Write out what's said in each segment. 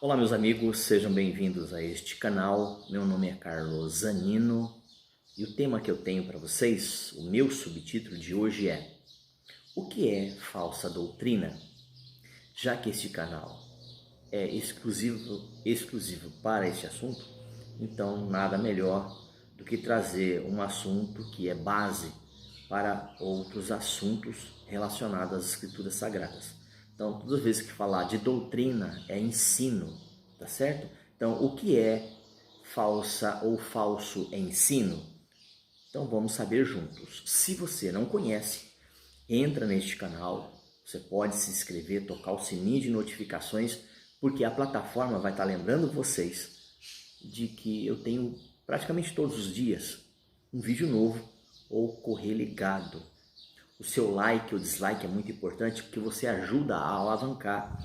Olá meus amigos, sejam bem-vindos a este canal. Meu nome é Carlos Zanino e o tema que eu tenho para vocês, o meu subtítulo de hoje é: o que é falsa doutrina? Já que este canal é exclusivo para este assunto, então nada melhor do que trazer um assunto que é base para outros assuntos relacionados às escrituras sagradas. Então, toda vez que falar de doutrina é ensino, tá certo? Então, o que é falsa ou falso ensino? Então, vamos saber juntos. Se você não conhece, entra neste canal, você pode se inscrever, tocar o sininho de notificações, porque a plataforma vai estar lembrando vocês de que eu tenho praticamente todos os dias um vídeo novo ou correr ligado. O seu like ou dislike é muito importante porque você ajuda a alavancar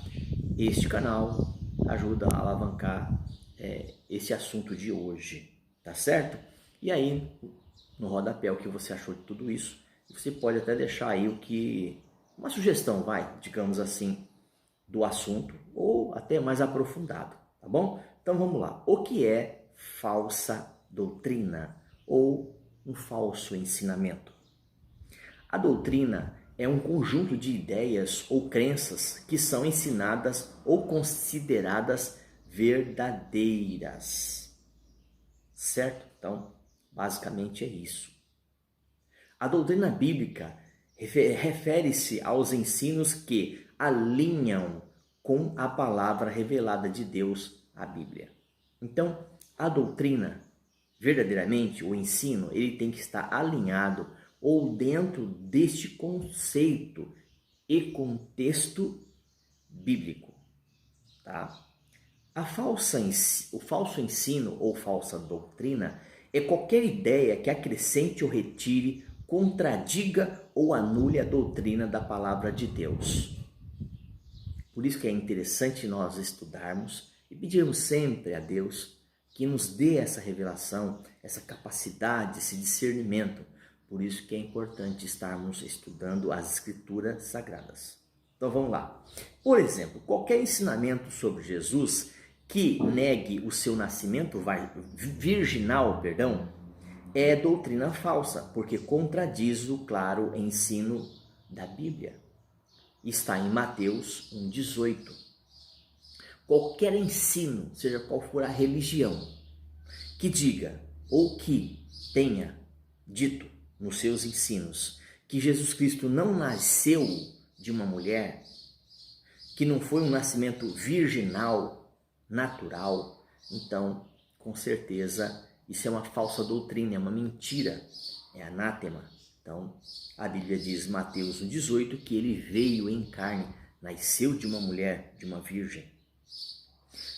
este canal, ajuda a alavancar esse assunto de hoje, tá certo? E aí, no rodapé, o que você achou de tudo isso? Você pode até deixar aí uma sugestão, digamos assim, do assunto ou até mais aprofundado, tá bom? Então vamos lá. O que é falsa doutrina ou um falso ensinamento? A doutrina é um conjunto de ideias ou crenças que são ensinadas ou consideradas verdadeiras. Certo? Então, basicamente é isso. A doutrina bíblica refere-se aos ensinos que alinham com a palavra revelada de Deus, a Bíblia. Então, a doutrina, verdadeiramente, o ensino, ele tem que estar alinhado ou dentro deste conceito e contexto bíblico, tá? O falso ensino ou falsa doutrina é qualquer ideia que acrescente ou retire, contradiga ou anule a doutrina da palavra de Deus. Por isso que é interessante nós estudarmos e pedirmos sempre a Deus que nos dê essa revelação, essa capacidade, esse discernimento. Por isso que é importante estarmos estudando as escrituras sagradas. Então vamos lá. Por exemplo, qualquer ensinamento sobre Jesus que negue o seu nascimento virginal, é doutrina falsa, porque contradiz o claro ensino da Bíblia. Está em Mateus 1,18. Qualquer ensino, seja qual for a religião, que diga ou que tenha dito nos seus ensinos que Jesus Cristo não nasceu de uma mulher, que não foi um nascimento virginal, natural, então, com certeza, isso é uma falsa doutrina, é uma mentira, é anátema. Então, a Bíblia diz, Mateus 1,18, que ele veio em carne, nasceu de uma mulher, de uma virgem.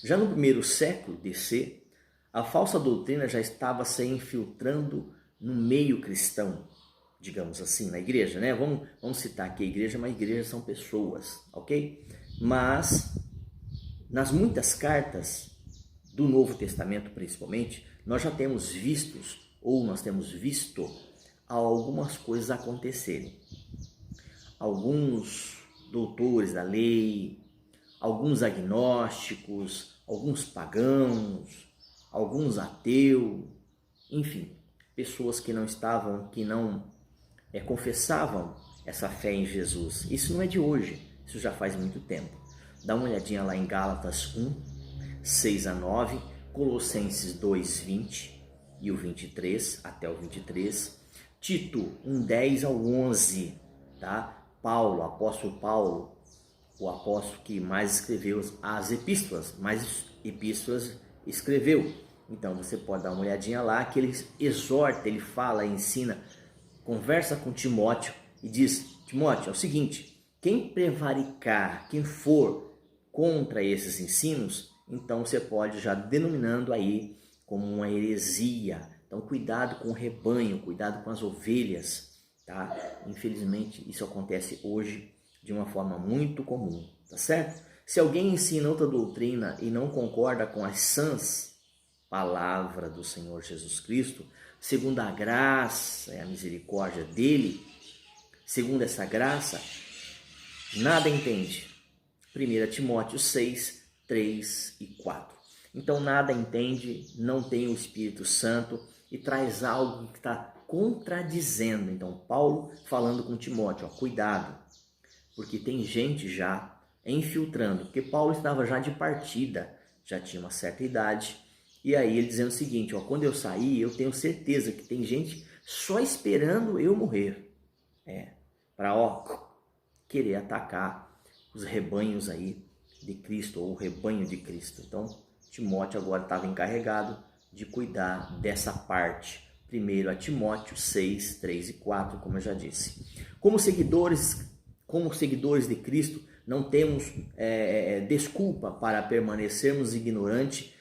Já no primeiro século DC, a falsa doutrina já estava se infiltrando no meio cristão, digamos assim, na igreja, né? Vamos citar aqui a igreja, mas a igreja são pessoas, ok? Mas, nas muitas cartas do Novo Testamento, principalmente, nós temos visto algumas coisas acontecerem. Alguns doutores da lei, alguns agnósticos, alguns pagãos, alguns ateus, enfim, pessoas que não confessavam essa fé em Jesus. Isso não é de hoje, isso já faz muito tempo. Dá uma olhadinha lá em Gálatas 1, 6 a 9, Colossenses 2, 20 e o 23, até o 23, Tito 1, 10 ao 11, tá? Apóstolo Paulo, o apóstolo que mais escreveu as epístolas, mais epístolas escreveu. Então você pode dar uma olhadinha lá, que ele exorta, ele fala, ensina, conversa com Timóteo e diz: Timóteo, é o seguinte, quem prevaricar, quem for contra esses ensinos, então você pode já denominando aí como uma heresia. Então cuidado com o rebanho, cuidado com as ovelhas, tá? Infelizmente isso acontece hoje de uma forma muito comum, tá certo? Se alguém ensina outra doutrina e não concorda com as sãs palavras do Senhor Jesus Cristo, segundo a graça e a misericórdia dele, segundo essa graça, nada entende. 1 Timóteo 6, 3 e 4. Então nada entende, não tem o Espírito Santo e traz algo que está contradizendo. Então Paulo falando com Timóteo, ó, cuidado, porque tem gente já infiltrando, porque Paulo estava já de partida, já tinha uma certa idade, e aí ele dizendo o seguinte, ó, quando eu sair, eu tenho certeza que tem gente só esperando eu morrer, para querer atacar os rebanhos aí de Cristo, ou o rebanho de Cristo. Então Timóteo agora estava encarregado de cuidar dessa parte. Primeiro a Timóteo 6, 3 e 4, como eu já disse. Como seguidores de Cristo, não temos desculpa para permanecermos ignorantes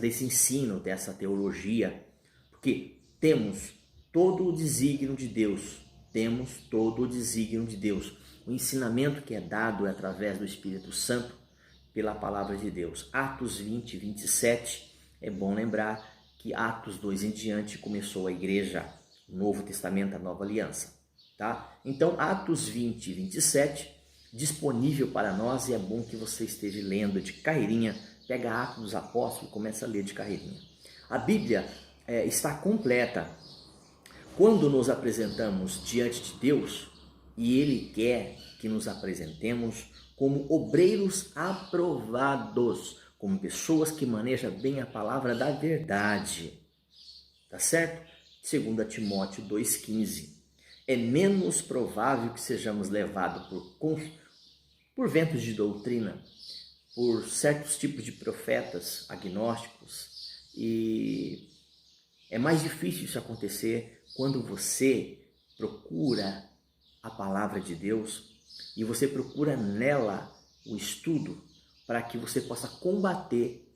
desse ensino, dessa teologia, porque temos todo o desígnio de Deus, O ensinamento que é dado é através do Espírito Santo, pela palavra de Deus. Atos 20, 27, é bom lembrar que Atos 2 em diante começou a igreja, o Novo Testamento, a Nova Aliança. Tá? Então, Atos 20, 27, disponível para nós, e é bom que você esteja lendo de carreirinha. Pega Atos dos Apóstolos e começa a ler de carreirinha. A Bíblia está completa quando nos apresentamos diante de Deus, e Ele quer que nos apresentemos como obreiros aprovados, como pessoas que manejam bem a palavra da verdade. Tá certo? 2 Timóteo 2,15. É menos provável que sejamos levados por ventos de doutrina, por certos tipos de profetas agnósticos, e é mais difícil isso acontecer quando você procura a palavra de Deus e você procura nela o estudo para que você possa combater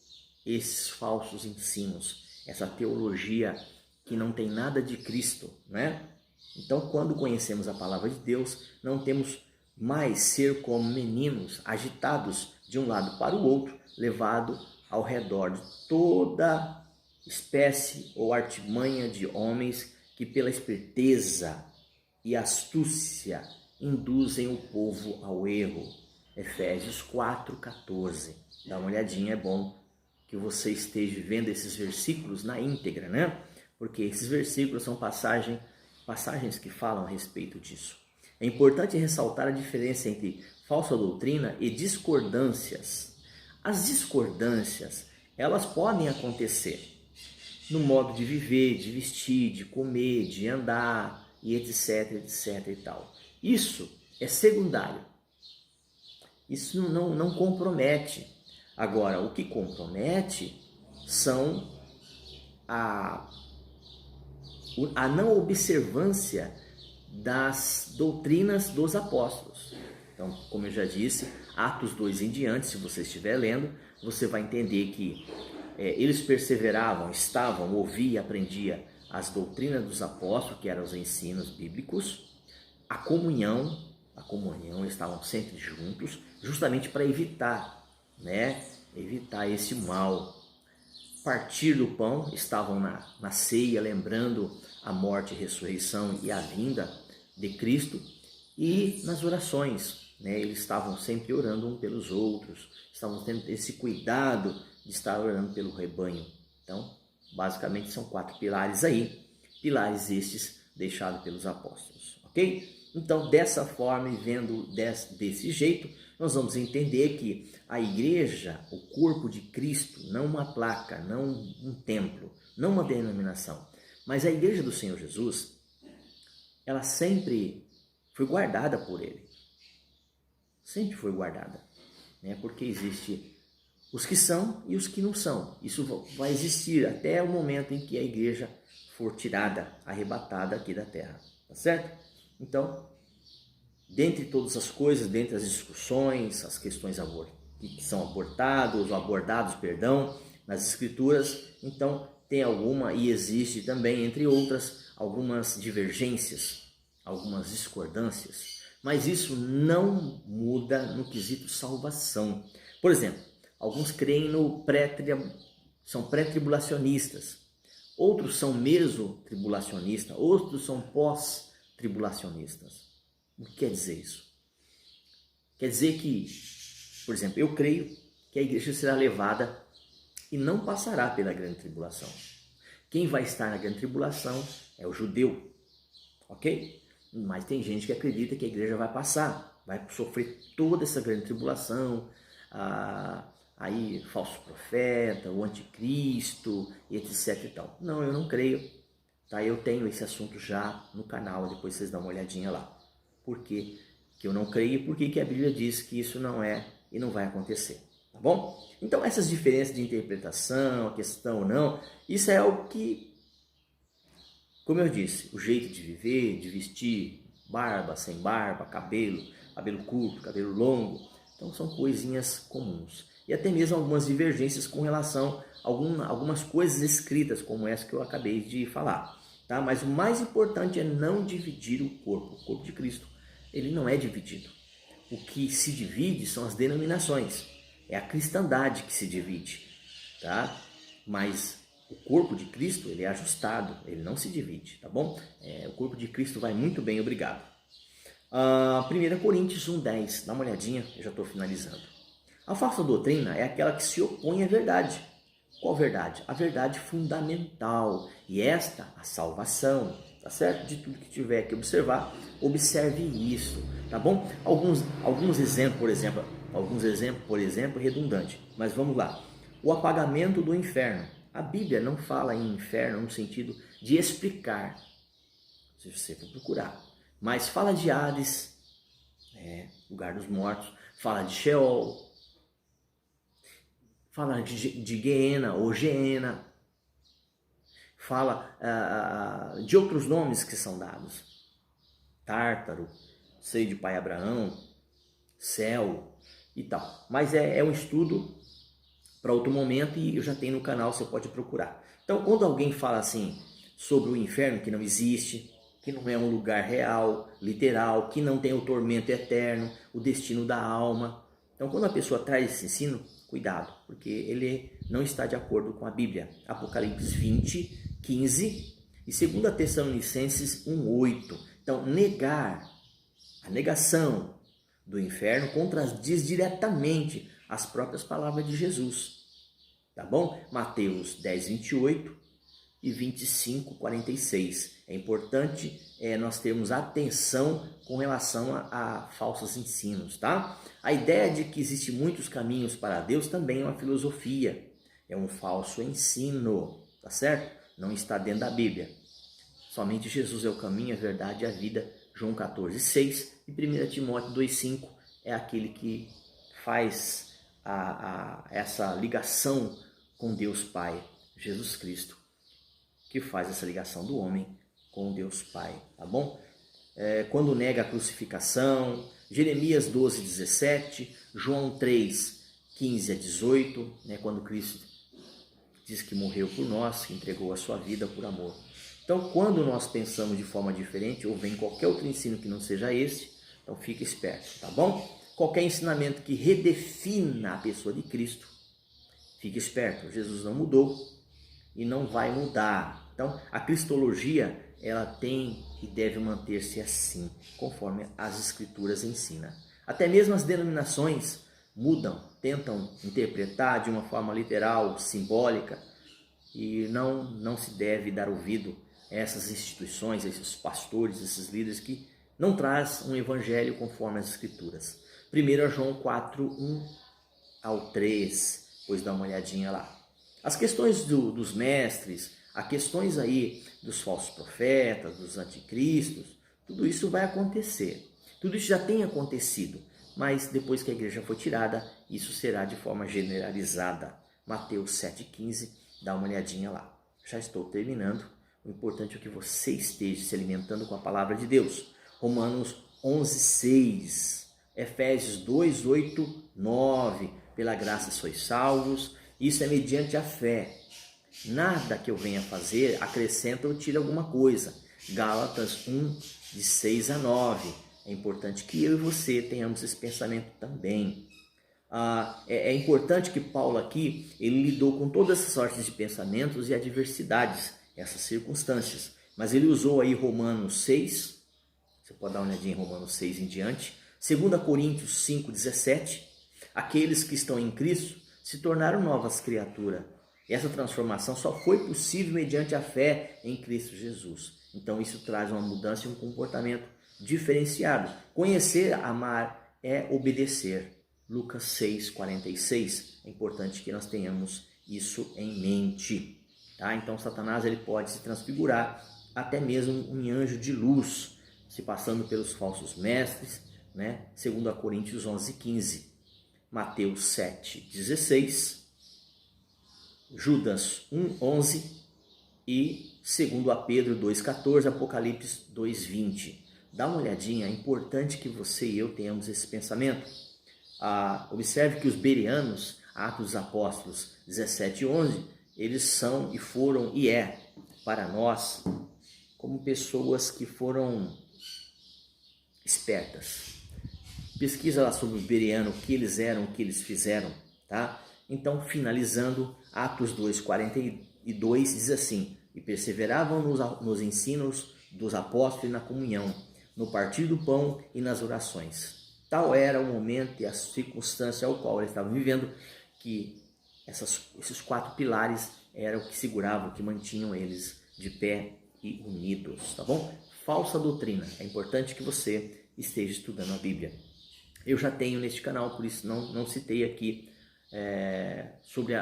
esses falsos ensinos, essa teologia que não tem nada de Cristo, né? Então, quando conhecemos a palavra de Deus, não temos mais ser como meninos agitados de um lado para o outro, levado ao redor de toda espécie ou artimanha de homens que pela esperteza e astúcia induzem o povo ao erro. Efésios 4,14. Dá uma olhadinha, é bom que você esteja vendo esses versículos na íntegra, né? Porque esses versículos são passagens que falam a respeito disso. É importante ressaltar a diferença entre falsa doutrina e discordâncias. As discordâncias, elas podem acontecer no modo de viver, de vestir, de comer, de andar, e etc, etc e tal. Isso é secundário. Isso não compromete. Agora, o que compromete são a não observância das doutrinas dos apóstolos. Então, como eu já disse, Atos 2 em diante, se você estiver lendo, você vai entender que eles perseveravam, ouviam e aprendiam as doutrinas dos apóstolos, que eram os ensinos bíblicos, a comunhão, estavam sempre juntos, justamente para evitar esse mal. Partir do pão, estavam na ceia, lembrando a morte, a ressurreição e a vinda de Cristo, e nas orações, eles estavam sempre orando um pelos outros, estavam tendo esse cuidado de estar orando pelo rebanho. Então, basicamente são 4 pilares aí, pilares estes deixados pelos apóstolos, ok? Então, dessa forma e vendo desse jeito, nós vamos entender que a igreja, o corpo de Cristo, não uma placa, não um templo, não uma denominação, mas a igreja do Senhor Jesus, ela sempre foi guardada por Ele. Sempre foi guardada, porque existe os que são e os que não são. Isso vai existir até o momento em que a igreja for tirada, arrebatada aqui da terra, tá certo? Então, dentre todas as coisas, dentre as discussões, as questões que são abordados, nas escrituras, então tem alguma, e existe também, entre outras, algumas divergências, algumas discordâncias, mas isso não muda no quesito salvação. Por exemplo, alguns creem são pré-tribulacionistas, outros são meso-tribulacionistas, outros são pós-tribulacionistas. O que quer dizer isso? Quer dizer que, por exemplo, eu creio que a igreja será levada e não passará pela grande tribulação. Quem vai estar na grande tribulação é o judeu, ok? Mas tem gente que acredita que a igreja vai passar, vai sofrer toda essa grande tribulação, aí falso profeta, o anticristo, etc e tal. Não, eu não creio, tá? Eu tenho esse assunto já no canal, depois vocês dão uma olhadinha lá. Por que eu não creio e por que a Bíblia diz que isso não é e não vai acontecer, tá bom? Então essas diferenças de interpretação, a questão ou não, isso é algo que, como eu disse, o jeito de viver, de vestir, barba, sem barba, cabelo curto, cabelo longo, então são coisinhas comuns. E até mesmo algumas divergências com relação a algumas coisas escritas, como essa que eu acabei de falar. Tá? Mas o mais importante é não dividir o corpo de Cristo. Ele não é dividido. O que se divide são as denominações. É a cristandade que se divide. Tá? Mas o corpo de Cristo, ele é ajustado, ele não se divide, tá bom? O corpo de Cristo vai muito bem, obrigado. 1 Coríntios 1,10, dá uma olhadinha, eu já estou finalizando. A falsa doutrina é aquela que se opõe à verdade. Qual verdade? A verdade fundamental, e esta, a salvação, tá certo? De tudo que tiver que observar, observe isso, tá bom? Alguns exemplos, por exemplo, redundante, mas vamos lá. O apagamento do inferno. A Bíblia não fala em inferno no sentido de explicar, se você for procurar, mas fala de Hades, lugar dos mortos, fala de Sheol, fala de Geena ou Geena, fala de outros nomes que são dados, Tártaro, seio de pai Abraão, céu e tal. Mas é um estudo para outro momento e eu já tenho no canal, você pode procurar. Então, quando alguém fala assim sobre o inferno, que não existe, que não é um lugar real, literal, que não tem o tormento eterno, o destino da alma. Então, quando a pessoa traz esse ensino, cuidado, porque ele não está de acordo com a Bíblia. Apocalipse 20, 15 e 2 Tessalonicenses 1,8. Então, a negação do inferno contradiz diretamente as próprias palavras de Jesus. Tá bom? Mateus 10, 28 e 25, 46. É importante nós termos atenção com relação a falsos ensinos, tá? A ideia de que existem muitos caminhos para Deus também é uma filosofia, é um falso ensino, tá certo? Não está dentro da Bíblia. Somente Jesus é o caminho, a verdade e a vida, João 14, 6 e 1 Timóteo 2, 5 é aquele que faz essa ligação com Deus Pai, Jesus Cristo, que faz essa ligação do homem com Deus Pai, tá bom? Quando nega a crucificação, Jeremias 12, 17, João 3, 15 a 18, quando Cristo diz que morreu por nós, que entregou a sua vida por amor. Então, quando nós pensamos de forma diferente, ou vem qualquer outro ensino que não seja esse, então fique esperto, tá bom? Qualquer ensinamento que redefina a pessoa de Cristo, fique esperto, Jesus não mudou e não vai mudar. Então, a cristologia, ela tem e deve manter-se assim, conforme as escrituras ensinam. Até mesmo as denominações mudam, tentam interpretar de uma forma literal, simbólica, e não se deve dar ouvido a essas instituições, a esses pastores, esses líderes que não trazem um evangelho conforme as escrituras. 1 João 4, 1 ao 3, pois dá uma olhadinha lá. As questões dos mestres, as questões aí dos falsos profetas, dos anticristos, tudo isso vai acontecer. Tudo isso já tem acontecido, mas depois que a igreja for tirada, isso será de forma generalizada. Mateus 7,15, dá uma olhadinha lá. Já estou terminando. O importante é que você esteja se alimentando com a palavra de Deus. Romanos 11, 6, Efésios 2, 8, 9. Pela graça sois salvos. Isso é mediante a fé. Nada que eu venha fazer acrescenta ou tira alguma coisa. Gálatas 1, de 6 a 9. É importante que eu e você tenhamos esse pensamento também. É importante que Paulo aqui, ele lidou com todas essas sortes de pensamentos e adversidades, essas circunstâncias. Mas ele usou aí Romanos 6, você pode dar uma olhadinha em Romanos 6 em diante. 2 Coríntios 5, 17. Aqueles que estão em Cristo se tornaram novas criaturas. E essa transformação só foi possível mediante a fé em Cristo Jesus. Então isso traz uma mudança e um comportamento diferenciado. Conhecer, amar é obedecer. Lucas 6,46. É importante que nós tenhamos isso em mente. Tá? Então Satanás ele pode se transfigurar até mesmo um anjo de luz, se passando pelos falsos mestres, né? 2 Coríntios 11,15, Mateus 7,16, Judas 1,11 e 2 Pedro 2,14, Apocalipse 2,20. Dá uma olhadinha, é importante que você e eu tenhamos esse pensamento. Observe que os bereanos, Atos dos Apóstolos 17,11, eles são e foram e para nós como pessoas que foram espertas. Pesquisa lá sobre o bereano, o que eles eram, o que eles fizeram, tá? Então, finalizando, Atos 2,42 diz assim: e perseveravam nos ensinos dos apóstolos e na comunhão, no partir do pão e nas orações. Tal era o momento e a circunstância ao qual eles estavam vivendo, que esses 4 pilares eram o que seguravam, o que mantinham eles de pé e unidos, tá bom? Falsa doutrina. É importante que você esteja estudando a Bíblia. Eu já tenho neste canal, por isso não citei aqui sobre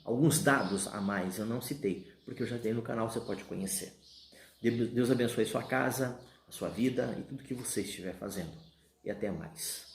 alguns dados a mais. Eu não citei, porque eu já tenho no canal, você pode conhecer. Deus abençoe sua casa, a sua vida e tudo que você estiver fazendo. E até mais.